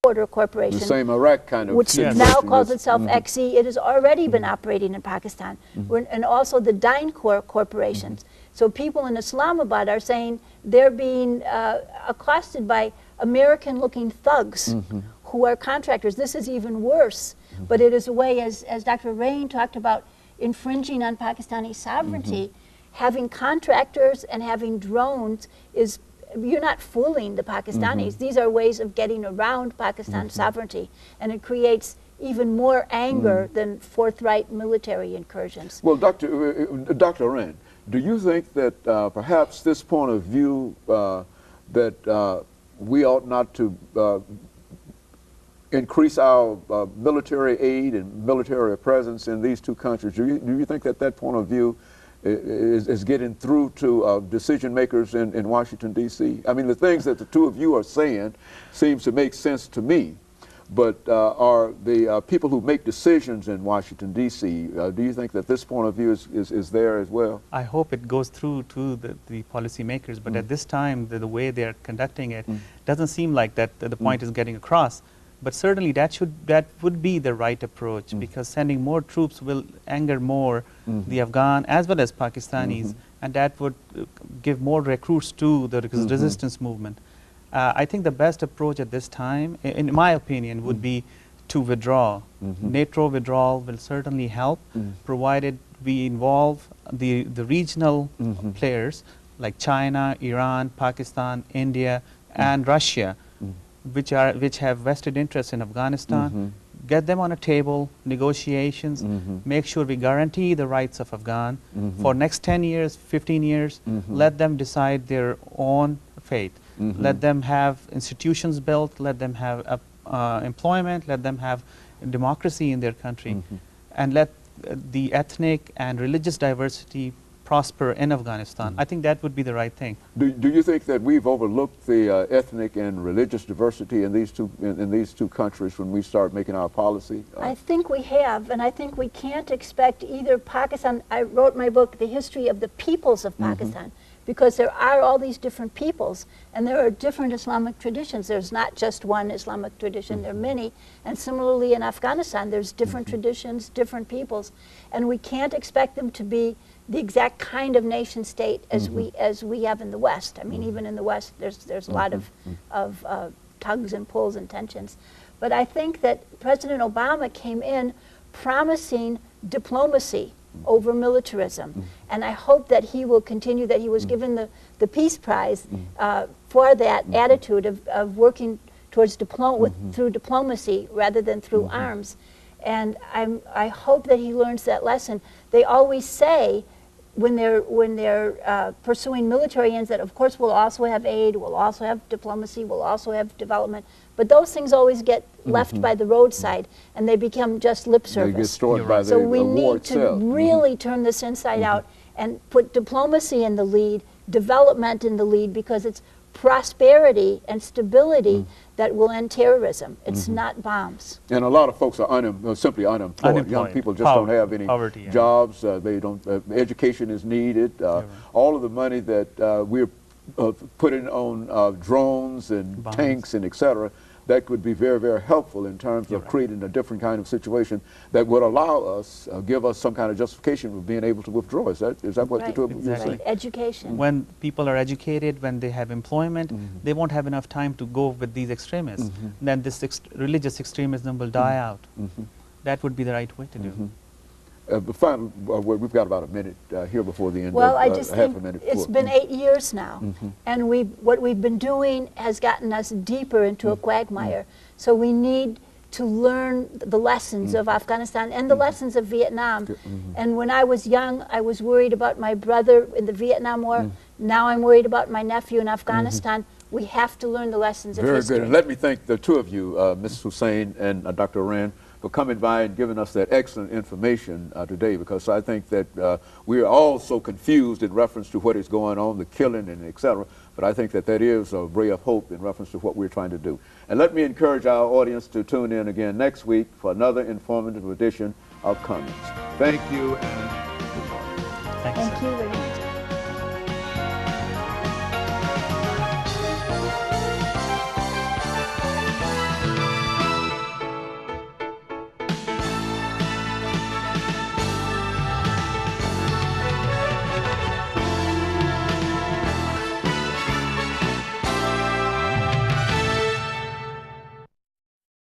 headquarter corporation. The same Iraq kind of which situation now calls that's- itself XE. It has already been operating in Pakistan. And also the DynCorp corporations. So people in Islamabad are saying they're being accosted by American-looking thugs who are contractors. This is even worse, but it is a way, as Dr. Rain talked about, infringing on Pakistani sovereignty. Having contractors and having drones is, you're not fooling the Pakistanis. These are ways of getting around Pakistan's sovereignty, and it creates even more anger than forthright military incursions. Well, Dr. Rain, do you think that perhaps this point of view that we ought not to increase our military aid and military presence in these two countries, do you think that that point of view is getting through to decision makers in Washington, D.C.? I mean, the things that the two of you are saying seems to make sense to me, but are the people who make decisions in Washington, D.C., do you think that this point of view is there as well? I hope it goes through to the policymakers, but at this time, the way they are conducting it doesn't seem like that the point is getting across. But certainly that would be the right approach, because sending more troops will anger more the Afghan as well as Pakistanis, and that would give more recruits to the resistance movement. I think the best approach at this time, in my opinion, would be to withdraw. NATO withdrawal will certainly help, provided we involve the regional players like China, Iran, Pakistan, India, and Russia, which have vested interests in Afghanistan. Get them on a table, negotiations, make sure we guarantee the rights of Afghan for next 10 years, 15 years. Let them decide their own fate. Let them have institutions built, let them have employment, let them have democracy in their country, and let the ethnic and religious diversity prosper in Afghanistan. I think that would be the right thing. Do you think that we've overlooked the ethnic and religious diversity in these two countries when we start making our policy? I think we have, and I think we can't expect either Pakistan. I wrote my book, The History of the Peoples of Pakistan, because there are all these different peoples, and there are different Islamic traditions. There's not just one Islamic tradition, there are many. And similarly in Afghanistan, there's different traditions, different peoples, and we can't expect them to be the exact kind of nation state as we have in the West. I mean, even in the West, there's a lot of tugs and pulls and tensions. But I think that President Obama came in promising diplomacy over militarism, and I hope that he will continue, that he was given the Peace Prize for that attitude of working towards through diplomacy rather than through arms. And I hope that he learns that lesson. They always say, when they're pursuing military ends, that of course we'll also have aid, we'll also have diplomacy, we'll also have development, but those things always get left by the roadside, and they become just lip service. They get destroyed by so the we war need itself. to really turn this inside out and put diplomacy in the lead, development in the lead, because it's prosperity and stability that will end terrorism. It's not bombs. And a lot of folks are simply unemployed. Young people just don't have any jobs. They don't. Education is needed. All of the money that we're putting on drones and tanks and etc. That could be very, very helpful in terms of creating a different kind of situation that would allow us, give us some kind of justification for being able to withdraw. Is that what the two of you are saying? Education. When people are educated, when they have employment, they won't have enough time to go with these extremists. Then this religious extremism will die out. That would be the right way to do. We've got about a minute here before the end. Well, I just think it's been 8 years now, and what we've been doing has gotten us deeper into a quagmire. So we need to learn the lessons of Afghanistan and the lessons of Vietnam. And when I was young, I was worried about my brother in the Vietnam War. Now I'm worried about my nephew in Afghanistan. We have to learn the lessons of history. Very good. And let me thank the two of you, Ms. Hussain and Dr. Rain, for coming by and giving us that excellent information today, because I think that we are all so confused in reference to what is going on, the killing and etc. But I think that is a ray of hope in reference to what we're trying to do. And let me encourage our audience to tune in again next week for another informative edition of Comments. Thank you and goodbye. Thank you.